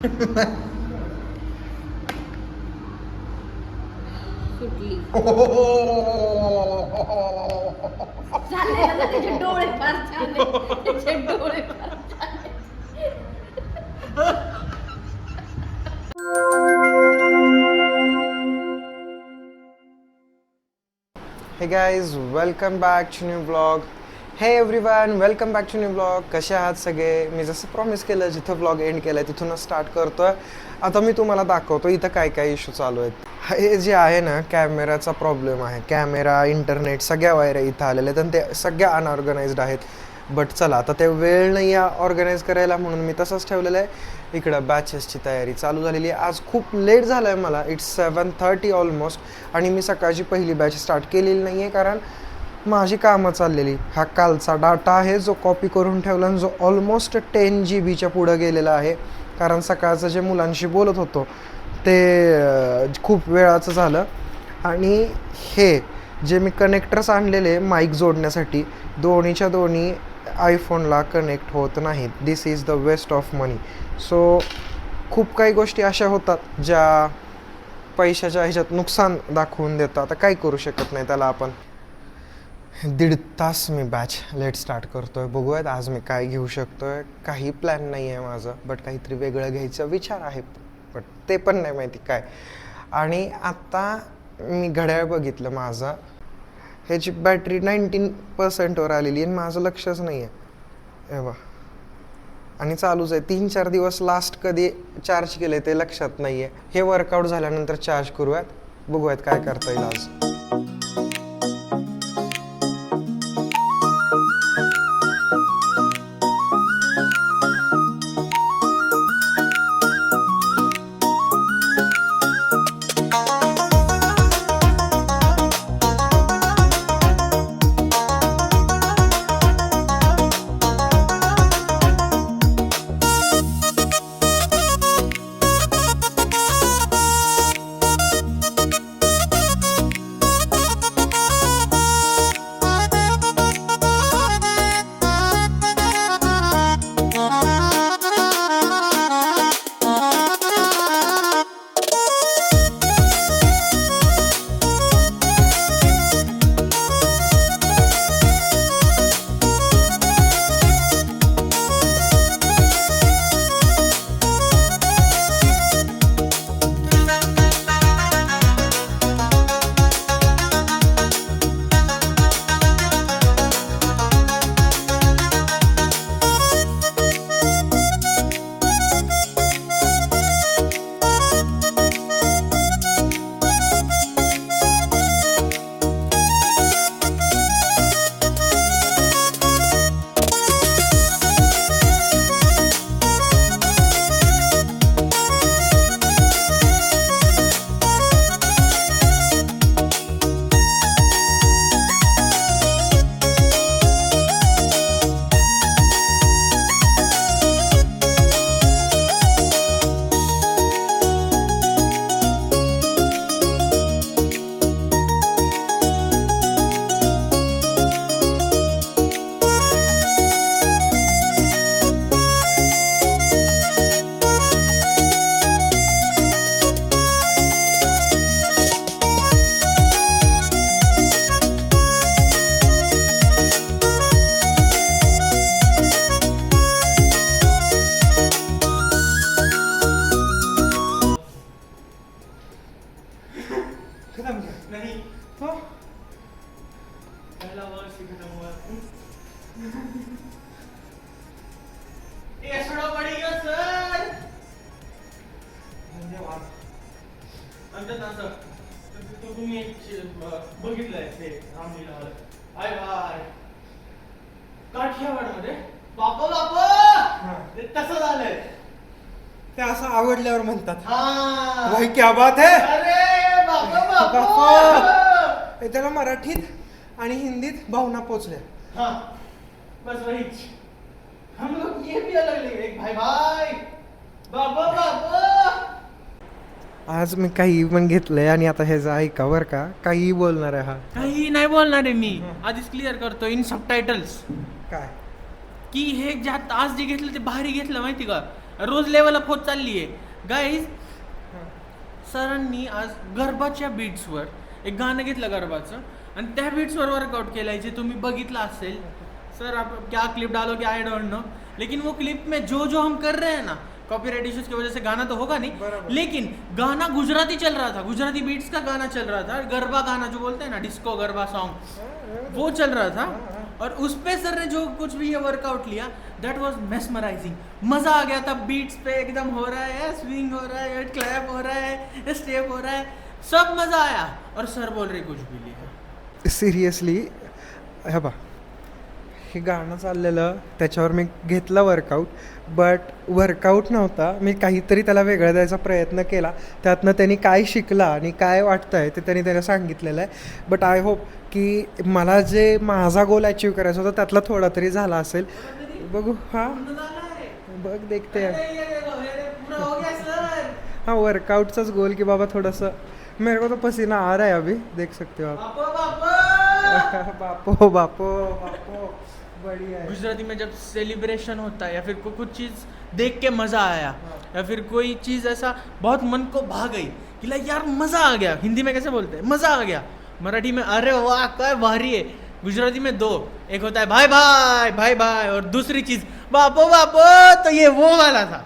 सुटली झाले ना त्याचे डोळे फार छान आहेत. त्याचे डोळे फार छान आहेत. Hey guys, welcome back to new vlog. Hey everyone, welcome back to new vlog. कसे आहात सगळे? मी जसं प्रॉमिस केलं जिथं vlog एंड केलाय तिथूनच स्टार्ट करतोय. आता मी तुम्हाला दाखवतो इथं काय काय इश्यू चालू आहेत. हे जे आहे ना कॅमेराचा प्रॉब्लेम आहे. कॅमेरा, इंटरनेट सगळ्या वायऱ्या इथं आलेल्या आहेत आणि ते सगळ्या अनऑर्गनाइज्ड आहेत. बट चला आता ते वेळ नाही आहे ऑर्गनाईज करायला म्हणून मी तसंच ठेवलेलं आहे. इकडं बॅचेसची तयारी चालू झालेली आहे. आज खूप लेट झालं आहे मला. इट्स 7:30 ऑलमोस्ट आणि मी सकाळची पहिली बॅच स्टार्ट केलेली नाही आहे कारण माझी कामं चाललेली. हा कालचा डाटा आहे जो कॉपी करून ठेवला आणि जो ऑलमोस्ट 10 GB पुढं गेलेला आहे कारण सकाळचं जे मुलांशी बोलत होतो ते खूप वेळाचं झालं. आणि हे जे मी कनेक्टर्स आणलेले माईक जोडण्यासाठी दोन्हीच्या दोन्ही आयफोनला कनेक्ट होत नाहीत. This is the waste of money. So खूप काही गोष्टी अशा होतात ज्या पैशाच्या ह्याच्यात नुकसान दाखवून देतात. आता काय करू शकत नाही त्याला आपण. 1.5 तास मी बॅच लेट स्टार्ट करतो आहे. बघूयात आज मी काय घेऊ शकतो आहे. काही प्लॅन नाही आहे माझं बट काहीतरी वेगळं घ्यायचा विचार आहे बट ते पण नाही माहिती काय. आणि आत्ता मी घड्याळ बघितलं माझं, ह्याची बॅटरी 19%वर आलेली आणि माझं लक्षच नाही आहे एव्हा. आणि चालूच आहे. 3-4 दिवस लास्ट कधी चार्ज केलं ते लक्षात नाही आहे. हे वर्कआउट झाल्यानंतर चार्ज करूयात. बघूयात काय करता येईल आज. नहीं तो पहला वर्ष ही खत्म हुआ. ये सोडा पडेगा सर. धन्यवाद. अंततः सर तो तुम्ही बघितलंय ते रामलीला हाय बाय काठियावाड मध्ये बापा बापा ते तसं झालंय. ते असं आवडल्यावर म्हणतात हा भाई क्या बात है. अरे बापा बापा बापा. त्याला मराठीत आणि हिंदीत भावना पोचल्या. हाँ बस वही. हम लोग ये भी अलग लगे एक भाई भाई बाबा बाबा. आज मी काही पण घेतलंय आणि आता ह्याचं ऐका बरं का. काही बोलणार आहे हा. काही नाही बोलणार आहे मी. आधीच क्लिअर करतो इन सबटायटल्स काय की हे ज्यात आज जे घेतलं ते भारी घेतलं माहिती का. रोज लेवल अप होत चालली आहे गाईज. सरांनी आज गरबाच्या बीट्सवर एक गाणं घेतलं गरबाचं आणि त्या बीट्सवर वर्कआउट केलं आहे जे तुम्ही बघितलं असेल. सर आप क्या क्लिप डालोगे आई डोंट नो, लेकिन वो क्लिप में जो जो हम कर रहे हैं ना, कॉपीराइट इश्यूज की वजह से गाना तो होगा नहीं, लेकिन गाना गुजराती चल रहा था, गुजराती बीट्स का गाना चल रहा था. गरबा गाना जो बोलते हैं ना, डिस्को गरबा सॉन्ग, वो चल रहा था. और उस पे सर ने जो कुछ भी ये वर्कआउट लिया, दैट वाज मेस्मराइजिंग. मजा आ गया था. बीट्स पे एकदम हो रहा है, स्विंग हो रहा है, क्लैप हो रहा है, स्टेप हो रहा है, सब मजा आया. और सर बोल रहे कुछ भी लिया. सिरियसली हे बा, हे गाणं चाललेलं त्याच्यावर मी घेतलं वर्कआउट, बट वर्कआउट नव्हता. मी काहीतरी त्याला वेगळं द्यायचा प्रयत्न केला. त्यातनं त्यांनी काय शिकला आणि काय वाटतं आहे ते त्यांनी त्याला सांगितलेलं आहे. बट आय होप की मला जे माझा गोल अचीव करायचा होता त्यातला थोडा तरी झाला असेल. बघू. हां बघ देखते. हाँ वर्कआउटचाच गोल की बाबा थोडंसं मेरे को तो पसीना आ रहा है अभी, देख सकते हो आप. बापो बापो बापो बढ़िया है. गुजराती में जब सेलिब्रेशन होता है या फिर कुछ चीज़ देख के मज़ा आया या फिर कोई चीज़ ऐसा बहुत मन को भा गई कि लाइक यार मज़ा आ गया. हिंदी में कैसे बोलते हैं, मज़ा आ गया. मराठी में अरे वाह क्या भारी है. गुजराती में दो, एक होता है भाई भाई भाई भाई और दूसरी चीज़ बापो बापो. तो ये वो वाला था.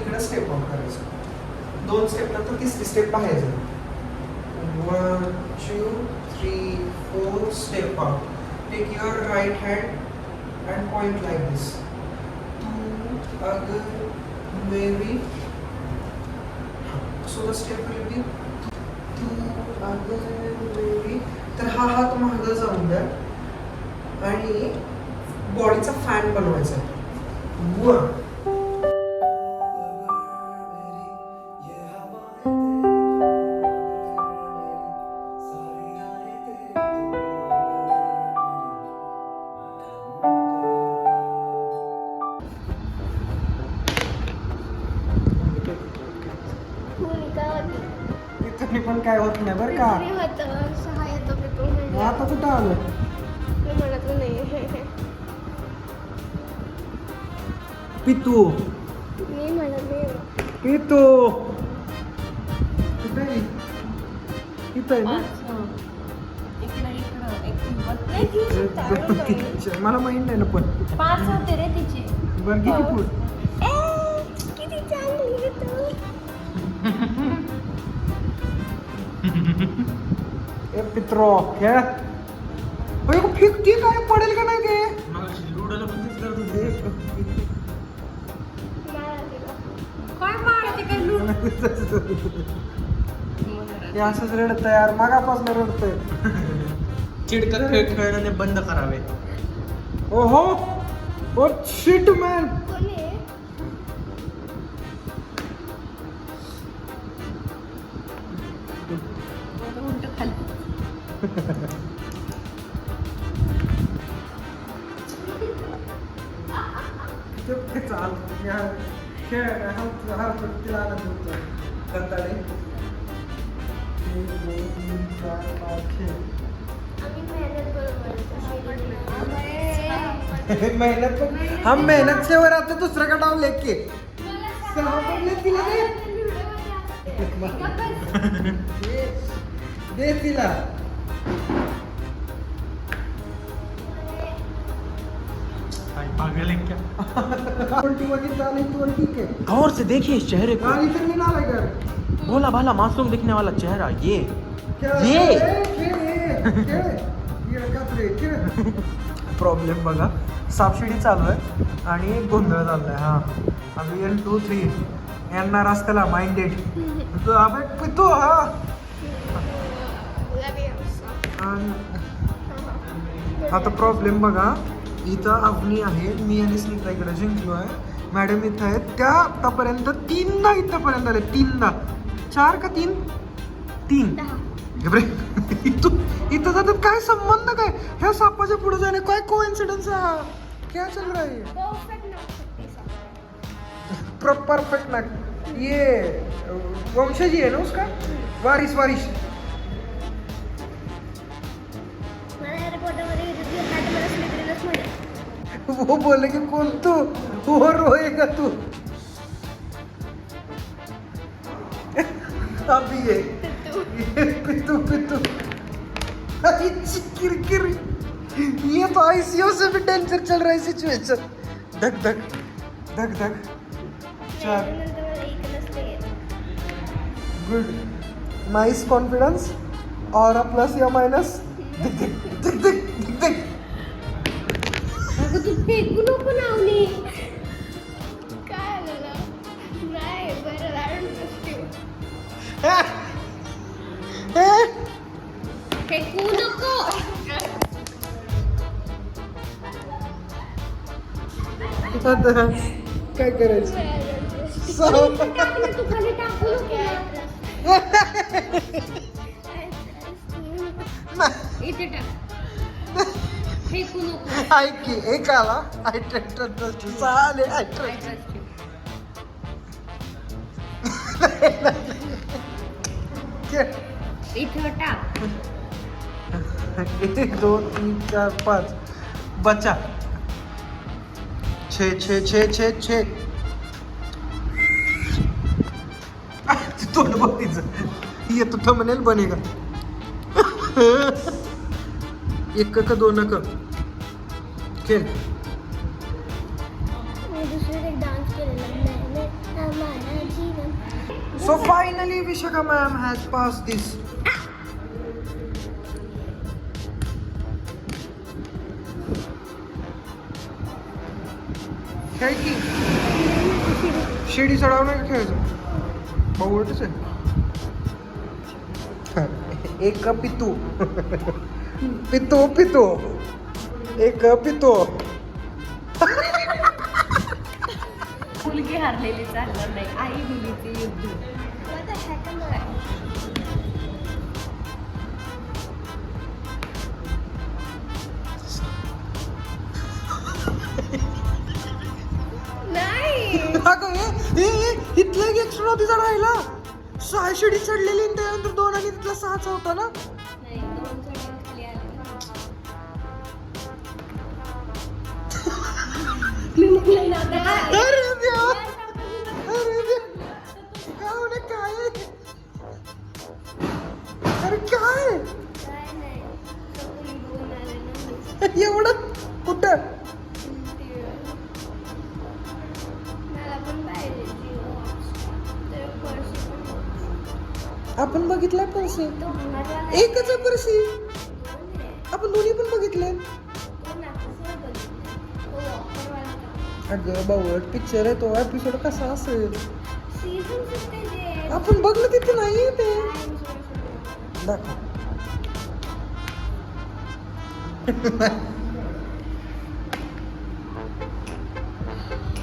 इकडे स्टेप ऑन करायचं, 2 स्टेप नंतर तिसरी स्टेप पाहायचं. 1 2 3 4 step on. Take your right hand and point like this. तू अगर मेरी, so the step will be तू अगर मेरी. तर हा हात मागं जाऊन द्या आणि बॉडीचा फॅन बनवायचा. पण काय होत नाही बरं का. आता कुठं आलो. पितू पितू कुठे आहे? इथं आहे ना. मला माहित नाही ना पण 5 होते रे तिचे. बरं किती फूट. किती चांगली ए पित्रो खेळ. फिरती काय पडेल का नाही ते. काय मारते काय लूट. हे असंच रडत यार, मागापासून रडतंय. चिडका खेळ खेळणे बंद करावे. ओहो ओ शिट मॅन. उलट खाली. चाल खेळ हा तिला आनंद होतो. कंटाळे मेहनत हम मेहनत से वर आते दूसरा का डाव लेके दे तिला. पागल है क्या. ठीक है. गौर से देखिए इस चेहरे को. इधर नहीं ना लगा. भोला भाला मासूम दिखने वाला चेहरा ये. प्रॉब्लेम बघा, सापशिडी चालू आहे आणि गोंधळ चाललाय. हा अभी 1 2 3 यांना रस्त्याला माइंडेड तो अबे पितो. हा आता प्रॉब्लेम बघा, इथं अवनी आहे, मी आणि स्मिता इकडे जिंकलो आहे, मॅडम इथं आहेत. त्या आतापर्यंत 3दा इथंपर्यंत आले. 3दा 4 का 3 इथं जातात. काय संबंध काय ह्या सापाच्या पुढे जाणे. काय कोइन्सिडेंस है, क्या चल रहा है. परफेक्ट ना. ये वंशजी है ना उसका, वारिस. वो बोले कि कौन तू वो रोएगा तू. अभी ये पितू पितू. किरकिर. ये तो आईसीयू से भी डेंजर चल रहा है सिचुएशन. धक धक धक धक. 4. गुड. Nice confidence. और प्लस या मायनस. दिख दिख दिख दिख दिख दिख. अगं तू फेकू नको ना अवनी. काय झालं? नाही बरं I don't trust you. फेकू नको. आता काय करायचं. टाक ना, तू खाली टाकू नको. इथे टाक. फेकू नको. ऐक की एक आला. I trust you. चाले I I trust. trust you. इथं टाक. 1 2 3 4 5. बचा. 6 6 6 6 6. तोंड बघ तिचं. ये तो थंबनेल बनेगा. 1 का 2 का खेळ. So finally Vishaka ma'am has passed this. खेळ की शिडी चढावं नाही का खेळायचं. भाऊच आहे. एक पितू. पितो पितो. एक पितो. मुलगी हारलेली चालणार नाही. आई मुलीचे युद्ध. नाही. अगं इथला एक एक्स्ट्रा तिचा राहिला. 6 शिडी चढलेली आणि त्यानंतर 2 आणि तिथला 6चा होता ना. नाही, दोन चढून खाली आले. मी म्हटलं ना आता. अरे देवा. अरे देवा. काय अरे काय काय नाही. चौघी बघून आले ना. एवढं कुठं. मला पण पाहिजे जीव. तर पर्स पण आपण बघितलाय परशी. तो भंगारवाला एकच आहे परशी. कोण आहे? आपण दोन्ही पण बघितले. कोण नाकासवर बघितलं? तो वॉकरवाला का? अगं बावट पिक्चर आहे तो. एपिसोड कसा असेल. सीझन सुटते जे. आपण बघलं तिथे नाही ते. दाखव.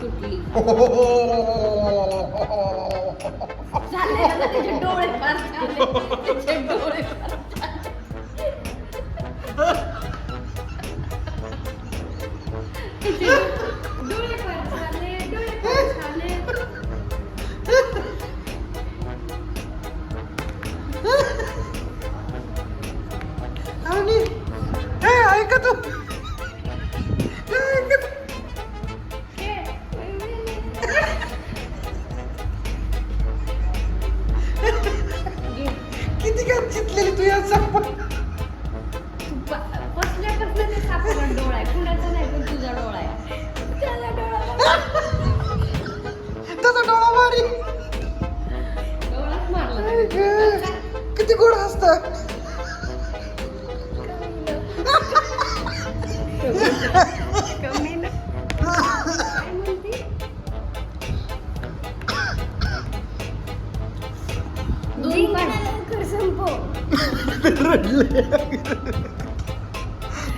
सुटली. झाले ना त्याचे डोळे फार झाले. त्याचे डोळे फार झाले. त्याचे डोळे फार झाले. डोळे फार झाले. आणि ऐका तू. ऐका तू. किती काय चितलेली तू या साप. बसल्यापासून ते सापाचा डोळा आहे. कुणाचा नाही पण तुझा डोळा आहे. त्याचा डोळा. त्याचा डोळा मारी. डोळाच मारला. किती गोड हसत. कमी ना. काय म्हणते? दोन लवकर संपव.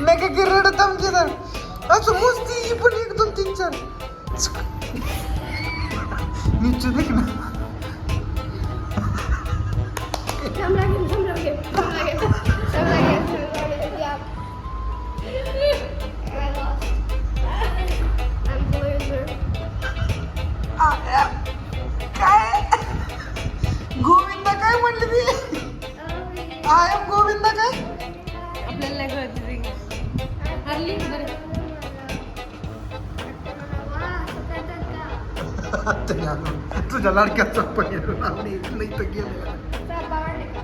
नका की रडत आमची तर. असं मस्ती पण 1 2 3 4. नीचे देख ना. थांब लागेल. थांब लागेल. थांब लागेल. थांब लागेल. I lost. I'm loser. काय गोविंदा काय म्हणली ती. आय एम गोविंदा काय. आपल्याला कळत हरली बरं. तुझ्या लाडक्याचा नाही तर गेलं. तुला आवडले का?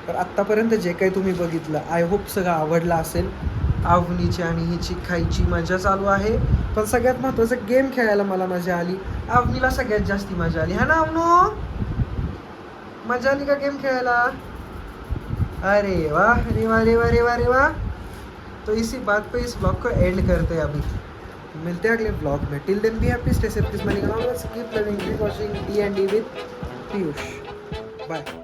तर आत्तापर्यंत जे काही तुम्ही बघितलं आय होप सगळं आवडलं असेल. आवनीची आणि हिची खायची मजा चालू आहे, पण सगळ्यात महत्त्वाचं गेम खेळायला मला मजा आली. आवनीला सगळ्यात जास्ती मजा आली है ना आवनू? मजा आली का गेम खेळायला? अरे वाह रे वाह रे वाह रे वाह रे वाह. तो इसी बात पे इस ब्लॉग को एंड करते हैं अभी. मिलते हैं अगले ब्लॉग में. Till then be happy, stay safe, keep loving, keep watching D&D with Piyush. Bye.